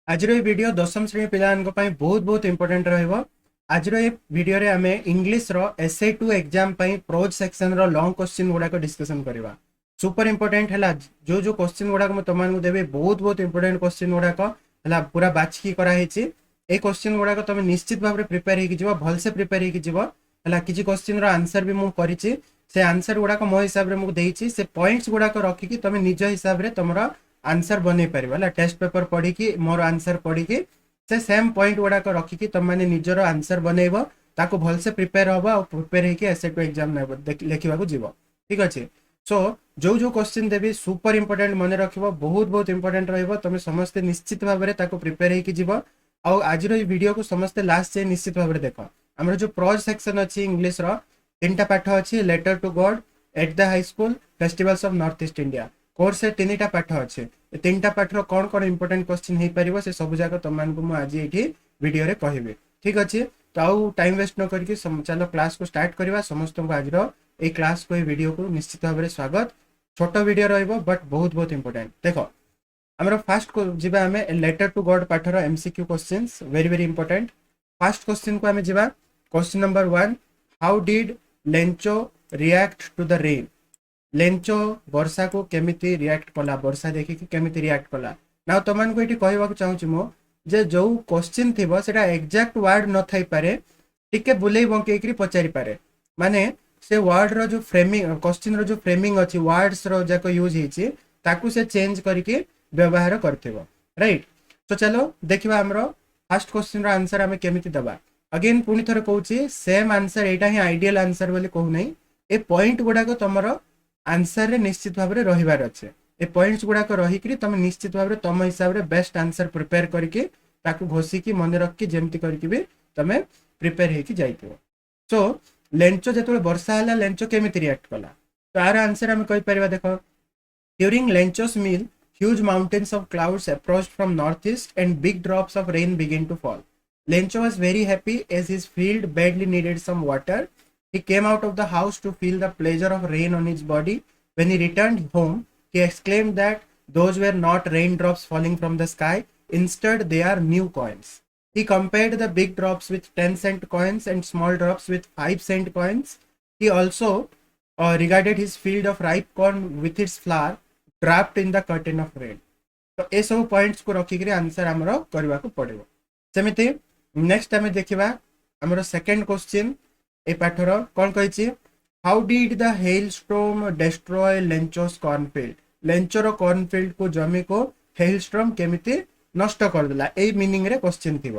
आज वीडियो दशम श्रेणी पिला बहुत बहुत इंपोर्टेंट रहिबो। आज वीडियो रे आमे इंग्लिश रो SA-2 एग्जाम पई प्रोज सेक्शन रो लॉन्ग क्वेश्चन गुडा को डिस्कशन करबा। सुपर इंपोर्टेंट हला जो जो क्वेश्चन गुडा को तमान को देबे बहुत बहुत इंपोर्टेंट क्वेश्चन गुडा को हला पूरा बाछकी करा हेची। ए क्वेश्चन गुडा को तमे निश्चित भाबरे प्रिपेयर हेकी जिवो, भल से प्रिपेयर हेकी जिवो। हला किछि क्वेश्चन रो आंसर भी मु करिछि, से आंसर गुडा को मो हिसाब रे मु देइछि, से पॉइंट्स गुडा को रखी कि तमे निज हिसाब रे तमरा आंसर बनै पारिबा। टेस्ट पेपर पढ़ी कि मोर आंसर पढ़ी कि से सेम पॉइंट गुडा को रखी कि तुम माने निजर आंसर बनैबो, ताको भल से प्रिपेयर होबो और प्रिपेयर हेकी SA-2 एग्जाम लेखिबा को जीवो। ठीक अछि। सो जो जो क्वेश्चन देबी सुपर इंपोर्टेंट मन रखिबो, बहुत बहुत इंपोर्टेंट रहइबो। तुम समस्त निश्चित भाव में ताको प्रिपेयर हेकी जीवो। और आज रो वीडियो को समस्त लास्ट से निश्चित भाव में देखो। हमर जो प्रोज सेक्शन अछि इंग्लिश रो तीनटा पाठ अछि, letter to God, at the high school, festivals of north east India. Course से तीनटा पाठ अछि। तीनटा पाठर कौन कौन इंपोर्टेंट क्वेश्चन हो पार से सब जाक तुम आज ये वीडियो रे कहबी। ठीक अच्छे। तो आउ टाइम वेस्ट न करके चलो क्लास को स्टार्ट करवा। समस्त को आज ये क्लास को वीडियो को निश्चित भाव में स्वागत। छोट वीडियो रहिबो बट बहुत बहुत इंपोर्टेंट। देखो आमर फास्ट को जीवा आमे लेटर टू गॉड पाठर MCQ questions very very important. First question को आमे जीवा। Question number 1, how did Lencho react to the rain. Lencho वर्षा को केमिति रिएक्ट कला, वर्षा देखि कि केमिति रिएक्ट कला। ना तमन को एठी कहबा चाहूची मो जे जो क्वेश्चन थिबो सेटा एग्जैक्ट वर्ड न थाई पारे, टिके बुलेई बंके करी पचारि पारे। माने से वर्ड रो जो फ्रेमिंग, क्वेश्चन रो जो फ्रेमिंग अछि, वर्ड्स रो जाको यूज हिची ताकू से चेंज करके व्यवहार करथिबो। राइट। तो चलो देखिबा हमरो फर्स्ट क्वेश्चन रो आंसर हमें केमिति दबा। अगेन पुनी थरे कहूची सेम आंसर, एटा ही आइडियल आंसर बोली कहू नै। ए पॉइंट गुडा को तमरो आंसर रे निश्चित भाव में रहिबार अच्छे। ए पॉइंट्स गुडा को रही कि तुम निश्चित भाव में तुम हिसाब रे बेस्ट आंसर प्रिपेयर करके ताकू घोषिकी मन रखी जेमती करके भी तुम प्रिपेयर हेकी जाइथिबो। सो लेंचो जेतबे वर्षा हला लेंचो केमिति रिएक्ट कला, तो आर आंसर हम कहि परिबा। देखो, during Lencho's meal huge mountains of clouds approached from northeast and big drops of rain began to fall. Lencho was very happy as his field badly needed some water. He came out of the house to feel the pleasure of rain on his body. When he returned home, he exclaimed that those were not raindrops falling from the sky. Instead, they are new coins. He compared the big drops with 10-cent coins and small drops with 5-cent coins. He also regarded his field of ripe corn with its flower draft in the curtain of rain. तो ये सब points को रखिक answer आमर करने को पड़ो। सेमती next आम देखा आमर सेकेंड क्वेश्चन ए पाठर कौन कही, how did the hail storm destroy Lencho's cornfield. लेंचोर कॉर्नफील्ड को जमी को हेल स्टॉर्म केमिति नष्ट करदेला, ए मीनिंग रे क्वेश्चन थी।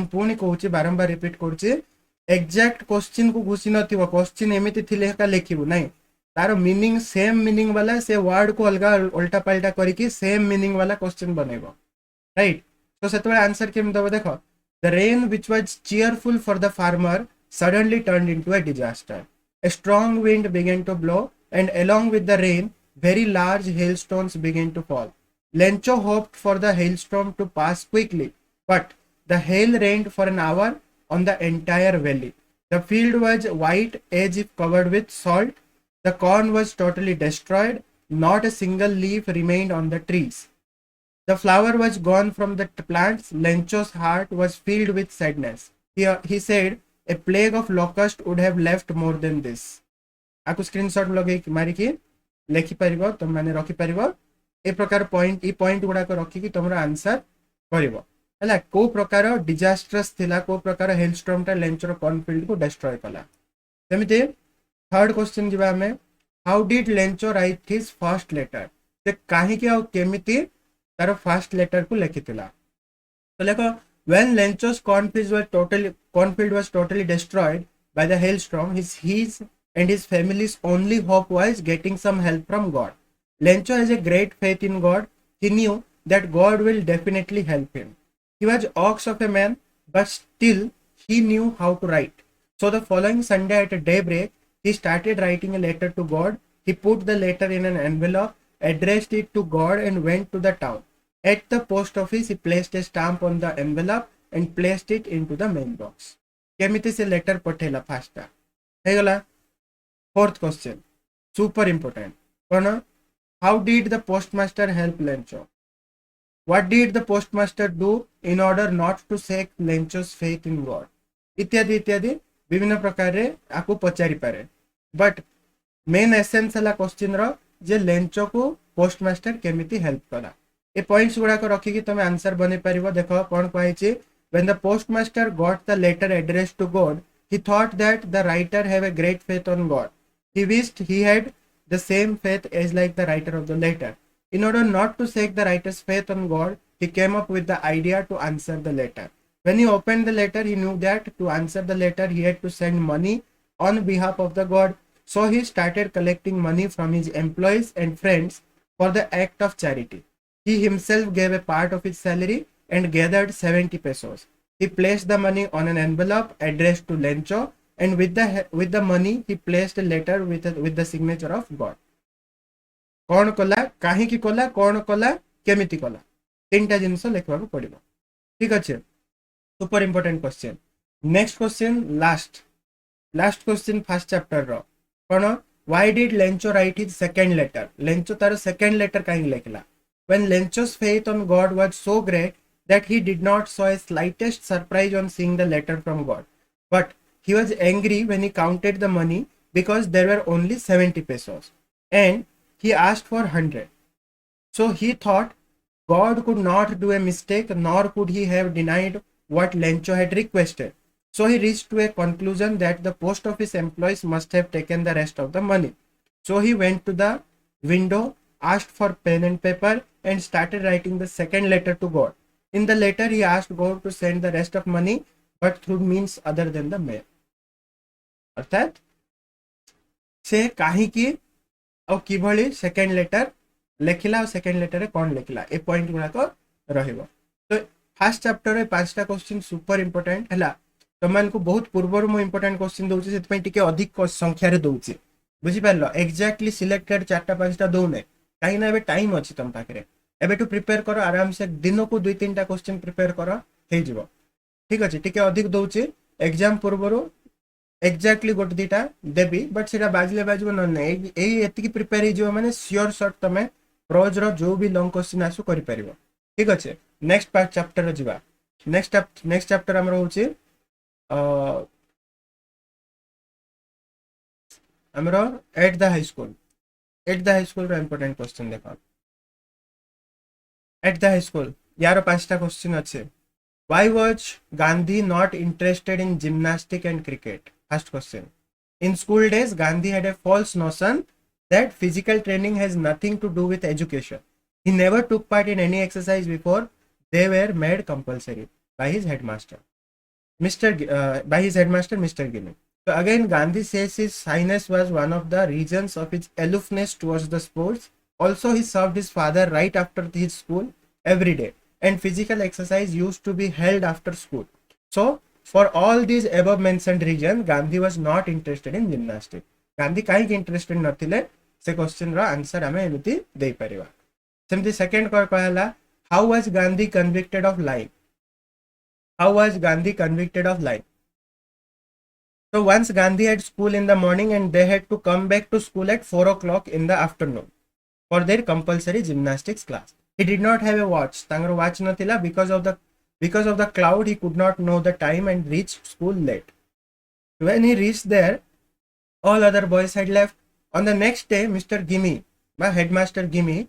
पुणी कहूँ बारंबार रिपीट करुच्चे, एक्जाक्ट क्वेश्चन को घुसी नथिबो, क्वेश्चन एमिति थिले का लिखिबु नहीं, तार मीनिंग सेम मीनिंग वाला से वर्ड को अलग उल्टा पलटा करके सेम मीनिंग वाला क्वेश्चन बनेबो। राइट। तो सेतबे आंसर केम दबो। देखो, the rain which was cheerful for the farmer suddenly turned into a disaster. A strong wind began to blow and along with the rain very large hailstones began to fall. Lencho hoped for the hailstorm to pass quickly, but the hail rained for an hour on the entire valley. The field was white as if covered with salt. The corn was totally destroyed. Not a single leaf remained on the trees. The flower was gone from the plants. Lencho's heart was filled with sadness. He said, a plague of locusts would have left more than this. आपको screenshot लगे मारिकी लिखि परिबो, तुम माने रखि परिबो। ए प्रकार point, ई point गुडा को रखी कि तुमरा आंसर करिवो। हला को प्रकार डिजास्टरस थिला, को प्रकार हेलस्टॉर्म ता लेंचर कॉर्नफील्ड को डिस्ट्रॉय कला। सेमिते थर्ड क्वेश्चन जीवा हमें, how did Lencho write his first letter. से काहे कि केमिति तार फर्स्ट लेटर को लिखिथिला। तो देखो, when Lencho's cornfield was totally destroyed by the hailstorm, his and his family's only hope was getting some help from God. Lencho has a great faith in God. He knew that God will definitely help him. He was ox of a man, but still he knew how to write. So the following Sunday at daybreak, he started writing a letter to God. He put the letter in an envelope, addressed it to God and went to the town. At the post office, he placed a stamp on the envelope and placed it into the mailbox. केमिति से letter पठेला fast हे गला। Fourth question super important कौन, how did the postmaster help Lencho. What did the postmaster do in order not to shake Lencho's faith in God? इत्यादि इत्यादि विभिन्न प्रकार रे आकु पचारि पारे. बट मेन एसेंस हला क्वेश्चन रो जे लेंचो को पोस्टमास्टर केमिति हेल्प कला. ए पॉइंट्स गुडा को रखी कि तमे आंसर बने परिबो. देखो कोन कहै छी, when the postmaster got the letter addressed to God, he thought that the writer have a great faith on God. He wished he had the same faith as like the writer of the letter. In order not to shake the writer's faith on God, he came up with the idea to answer the letter. When he opened the letter, he knew that to answer the letter, he had to send money on behalf of the God. So he started collecting money from his employees and friends for the act of charity. He himself gave a part of his salary and gathered 70 pesos. He placed the money on an envelope addressed to Lencho, and with the money he placed a letter with the signature of God. कौन कला, काहे की कला, कौन कला, केमिति कला, तीनटा जिंस लिखवा को पड़िबो. ठीक अछि. Super important question. Next question, last question first chapter रो. कोन, why did Lencho write his second letter? Lencho तार सेकंड लेटर काहे लिखला? When Lencho's faith on God was so great that he did not show a slightest surprise on seeing the letter from God, but he was angry when he counted the money because there were only 70 pesos and he asked for 100. So he thought God could not do a mistake, nor could he have denied what Lencho had requested. So he reached to a conclusion that the post office employees must have taken the rest of the money. So he went to the window, asked for pen and paper, and started writing the second letter to God. In the letter, he asked God to send the rest of money, but through means other than the mail. अर्थात से काहीकि और किभली second letter लेखिला और second letter रे कोन लेखिला, ए point गुडा को रहिबो. तो first chapter रे पांचटा question super important हला. तमन को बहुत पूर्वर मो इंपोर्टेंट क्वेश्चन दोउची, सेत पई टिके अधिक संख्या रे दोउची. बुझी पारलो? एक्जेक्टली सिलेक्टेड चारटा पांचटा दोउने काहे ना. एबे टाइम अछि तम पाखरे. एबे टू प्रिपेयर करो आराम से, दिन को 2-3टा क्वेश्चन प्रिपेयर करो, हे जिवो. ठीक अछि. टिके अधिक दोउची. एग्जाम पूर्वरो एक्जेक्टली गोटे दीटा देबी, बट सेटा बाजले बाजबो न नै. एई एतिकी प्रिपेयर हे जिवो माने श्योर शॉट तमे प्रोज रो जो भी लॉन्ग क्वेश्चन आसु करि परिबो. ठीक अछि. नेक्स्ट पार्ट चैप्टर रे जिवा. नेक्स्ट चैप्टर हमर होची हमरो at the high school. At the high school रो इंपोर्टेंट क्वेश्चन देखो. एट द हाई स्कूल यार पांचटा क्वेश्चन अच्छे. Why was Gandhi not interested in gymnastic and cricket? First question. In school days, Gandhi had a false notion that physical training has nothing to do with education. He never took part in any exercise before they were made compulsory by his headmaster, Mr. Gimi. So again, Gandhi says his shyness was one of the reasons of his aloofness towards the sports. Also, he served his father right after his school every day, and physical exercise used to be held after school. So, for all these above mentioned reasons, Gandhi was not interested in gymnastics. Gandhi काहे interested नथिले, से question रो answer हमें एमिति देई परिबा. सेमति second को कहला, how was Gandhi convicted of lying? How was Gandhi convicted of lying? So once Gandhi had school in the morning and they had to come back to school at 4 o'clock in the afternoon for their compulsory gymnastics class. He did not have a watch. Tangro watch nathila because of the cloud. He could not know the time and reached school late. When he reached there, all other boys had left. On the next day, Mr. Gimi, my headmaster Gimi,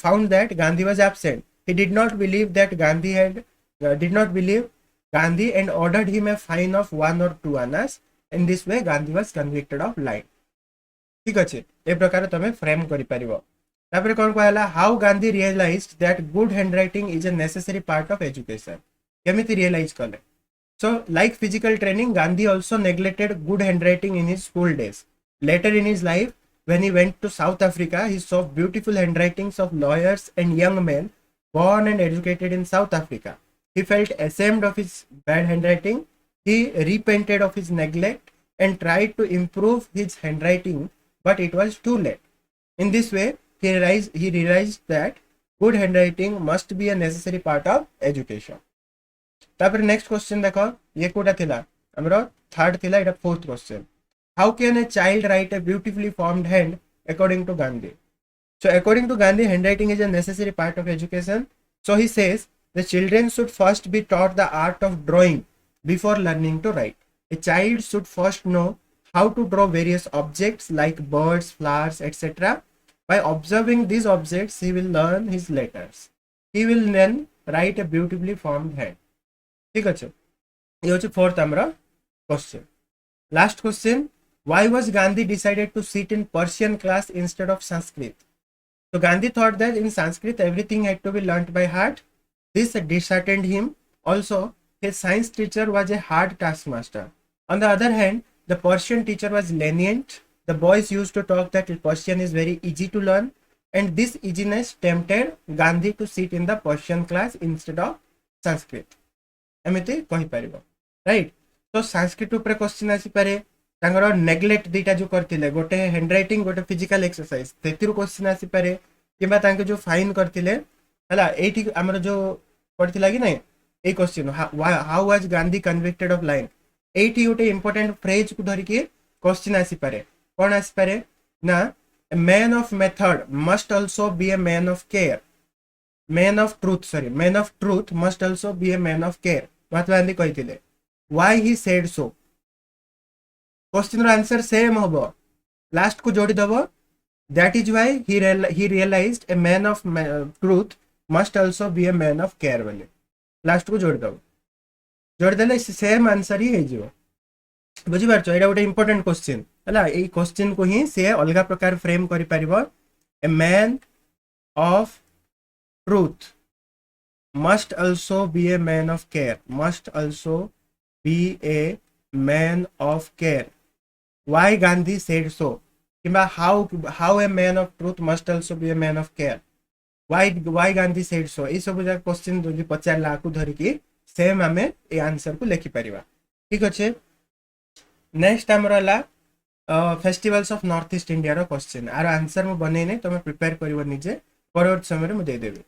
found that Gandhi was absent. He did not believe Gandhi and ordered him a fine of 1 or 2 annas. In this way, Gandhi was convicted of lying. ठीक अच्छे. ए प्रकार तमे frame करि परिबो. तापर कोन कहला, how Gandhi realised that good handwriting is a necessary part of education? केमिति realise कले? So like physical training, Gandhi also neglected good handwriting in his school days. Later in his life, when he went to South Africa, he saw beautiful handwritings of lawyers and young men born and educated in South Africa. He felt ashamed of his bad handwriting. He repented of his neglect and tried to improve his handwriting, but it was too late. In this way, he realized that good handwriting must be a necessary part of education. तापर next question देखो, ये कोटा थिला हमरो थर्ड थिला, एटा fourth question. How can a child write a beautifully formed hand according to Gandhi? So according to Gandhi, handwriting is a necessary part of education. So he says the children should first be taught the art of drawing before learning to write. A child should first know how to draw various objects like birds, flowers, etc. By observing these objects, he will learn his letters. He will then write a beautifully formed hand. ठीक है, ये होचे fourth हमरा question. Last question, why was Gandhi decided to sit in Persian class instead of Sanskrit? So Gandhi thought that in Sanskrit everything had to be learnt by heart. This disheartened him. Also, his science teacher was a hard taskmaster. On the other hand, the Persian teacher was lenient. The boys used to talk that Persian is very easy to learn, and this easiness tempted Gandhi to sit in the Persian class instead of Sanskrit. एमती कहि परिबो, right. तो संस्कृत ऊपर question आसी पारे. तांगर neglect दीटा जो करथिले, गोटे handwriting गोटे फिजिकल एक्सरसाइज, तेतिरु क्वेश्चन आसी पारे. किबा तांके जो फाइन करथिले हला एठी हमर जो पढथिला कि नै ए question how was Gandhi convicted of line, एठी गोटे इंपोर्टेंट फ्रेज को धरि के क्वेश्चन आसी पारे. कोन आसी पारे ना, a man of method must also be a man of care. Man of truth must also be a man of care. Mahatma Gandhi कहिथिले. Why he said so? Question रो आंसर सेम होबो, लास्ट को जोड़ी दबो. That is why he realized a man of truth must also be a man of care बोले. Last को जोड़ी दबो, जोड़ी देले सेम आंसर ही हे जिवो. बुझि पारछो, एटा गोटे इंपोर्टेंट क्वेश्चन हला. एई क्वेश्चन को ही से अलगा प्रकार फ्रेम करि परिबो. A man of truth must also be a man of care. Must also be a man of care. Why Gandhi said so? Kimba how a man of truth must also be a man of care. Why Gandhi said so? ए सब जा question जो पचारला को धरि की same हमें A answer को लिखि परिबा. ठीक अछि. नेक्स्ट हमरला festivals of north east India रो क्वेश्चन. आर आंसर मु बनै नै, तमे प्रिपेयर करिवो निजे, परवर्त समय मु दे देबे.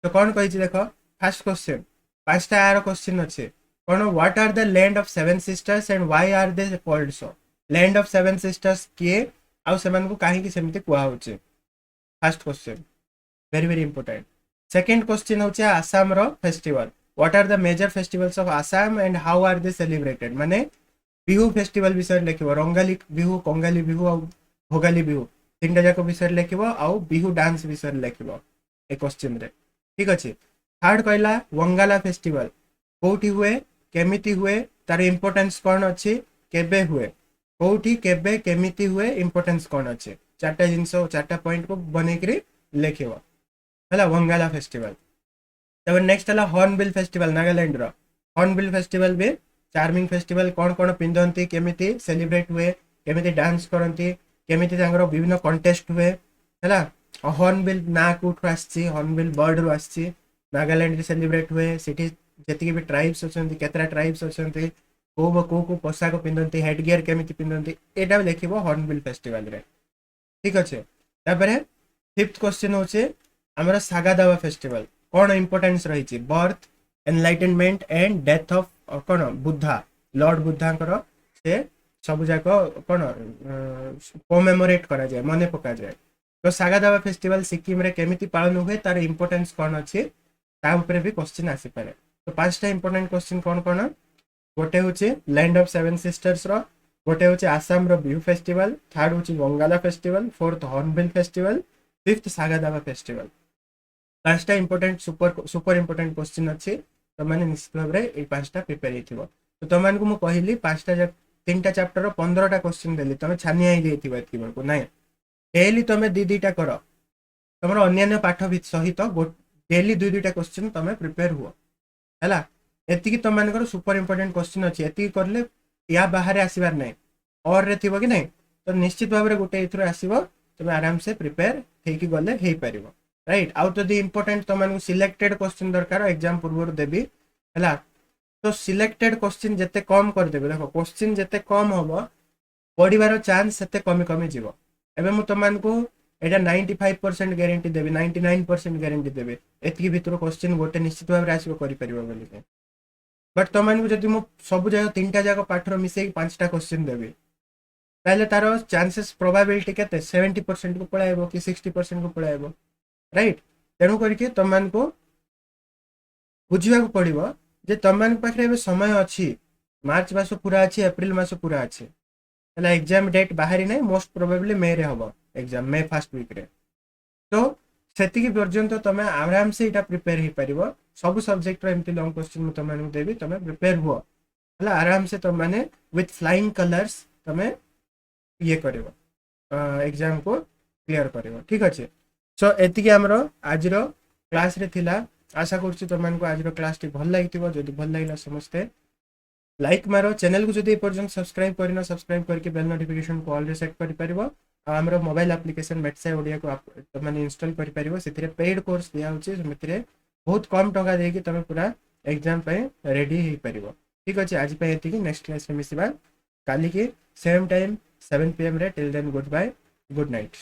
तो कौन कहि देखो, फर्स्ट क्वेश्चन पांचटा आरो क्वेश्चन अच्छे. कौन, what are the land of seven sisters and why are they called so. Land of seven sisters किए आउ सेमान को काहे की सेमते कुआ होचे. First question very very important. Second question होचे आसाम रो festival. What are the major festivals of Assam and how are they celebrated. माने बिहू फेस्टिवल विषय लेखिबो. रंगाली बिहू, कंगाली बिहू आ भोगाली बिहू तीनटा जाको विषय लेखिबो आउ बिहू डांस विषय लेखिबो ए क्वेश्चन रे. ठीक अछि. थर्ड कहला वंगाला फेस्टिवल कोठी हुए, केमिति हुए, तार इंपोर्टेंस कोन अछि, केबे हुए, कोठी केबे केमिति हुए, इंपोर्टेंस कोन अछि. चारटा जिंस चारटा पॉइंट को बने करी लेखिबो हला वंगाला फेस्टिवल. तब नेक्स्ट हला हॉर्नबिल फेस्टिवल, नागालैंड रो. हॉर्नबिल फेस्टिवल भी चार्मिंग फेस्टिवल. कोन कोन पिंदंती, केमिति सेलिब्रेट हुए, केमिति डांस करंती, केमिति तांगर विभिन्न कॉन्टेस्ट हुए हला. हॉर्नबिल ना कोठु आछि, हॉर्नबिल बर्ड रो आछि. नागालैंड रे सेलिब्रेट हुए. सिटी जति भी ट्राइब्स अछंती, केतरा ट्राइब्स अछंती, को पोशाक पिंदंती, हेड गियर केमिति पिंदंती, एटा लेखिबो हॉर्नबिल फेस्टिवल रे. ठीक अछि. तापरे फिफ्थ क्वेश्चन होचे हमरा सागादावा फेस्टिवल. कोन इंपोर्टेंस रही छि, birth, enlightenment and death of cone Buddha, Lord Buddha करो से सब जाको कोन कोमेमोरेट करा जाय, मने पका जाय. तो सागादावा फेस्टिवल सिक्किम रे केमिति पालन हुए, तार इंपोर्टेंस कोन अछि, ता ऊपर भी क्वेश्चन आसी पारे. तो पांचटा इंपोर्टेंट क्वेश्चन कोन कोन, गोटे होचे लैंड ऑफ सेवन सिस्टर्स रो, गोटे होचे आसाम रो बिहू फेस्टिवल, थर्ड होचे Wangala festival, fourth Hornbill festival, fifth Saga Dawa festival. पांचटा इंपोर्टेंट सुपर इंपोर्टेंट क्वेश्चन अछि. तो माने निश्चित भाबरे ए पांचटा प्रिपेयर हेथिबो. तो तमान को मु कहिली पांचटा तीनटा चैप्टर रो 15टा क्वेश्चन देली, तमे छानिया ही देथिबो एतकी बरको नै. डेली तमे दीटा करो, तमरो अन्य पाठ सहित डेली दुईटा क्वेश्चन तमे प्रिपेयर हुओ हैला. एति कि तमनकर सुपर इंपोर्टेंट क्वेश्चन अछि, एति करले या बाहर आसीबार नै, और रे थिबो कि नै. तो निश्चित भाबरे गोटे इथरो आसीबो, तमे आराम से प्रिपेयर हेकि गले हेई परिबो, राइट. आउ तो दी इंपोर्टेंट तमन सिलेक्टेड क्वेश्चन दरकार एग्जाम पूर्व देबी हैला. तो सिलेक्टेड क्वेश्चन जते कम कर देबे. देखो क्वेश्चन जते कम होबो पढिबार चांस सेते कमी कमी जीवो. एबे मु तमन को एटा 95% गारंटी देबी, 99% गारंटी देबे एतकी भितर क्वेश्चन गोटे निश्चित भाबरे आसीबो करि परिबो बोली. बट तमन को जदि मु सब जगह तीनटा जाको पाठर मिसेई पांचटा क्वेश्चन देबी, ताले तारो चांसेस प्रोबेबिलिटी केते 70% को पळाइबो कि 60% को पळाइबो राइट तेणु करके तुम मान को बुझिबा को पड़िबो जे तुम मान पाखरे एबे समय अछि मार्च मास पूरा अछि अप्रैल मास पूरा अछि हला एग्जाम डेट बाहरी नै मोस्ट प्रोबेबली मे रे हबो एग्जाम मे फर्स्ट वीक रे तो सेति की पर्यंत तमे आराम से इटा प्रिपेयर ही परिबो सब सब्जेक्ट रो एमती लॉन्ग क्वेश्चन म तमे देबी तमे प्रिपेयर हुओ हला आराम से तम माने विथ फ्लाइंग कलर्स तमे ये करिवो एग्जाम को क्लियर करिवो ठीक अछि सो एति की हमरो आज रो क्लास रे थिला आशा करछि तुम को आज रो क्लास टी भल लागितिबो जदि भल लागिला समस्ते लाइक मारो चैनल को जदि पर्यंत सब्सक्राइब करिना सब्सक्राइब करके बेल नोटिफिकेशन को ऑल रे सेट करि परिबो हमरो मोबाइल एप्लीकेशन मेटसा ओडिया को माने इंस्टॉल करि परिबो सेतिरे पेड कोर्स दिया होछि सेतिरे बहुत कम टका देकी तमे पूरा एग्जाम पे रेडी ही परिबो ठीक अछि आज पे एति की नेक्स्ट क्लास में मिसिबा काली की सेम टाइम 7 PM रे till then goodbye good night.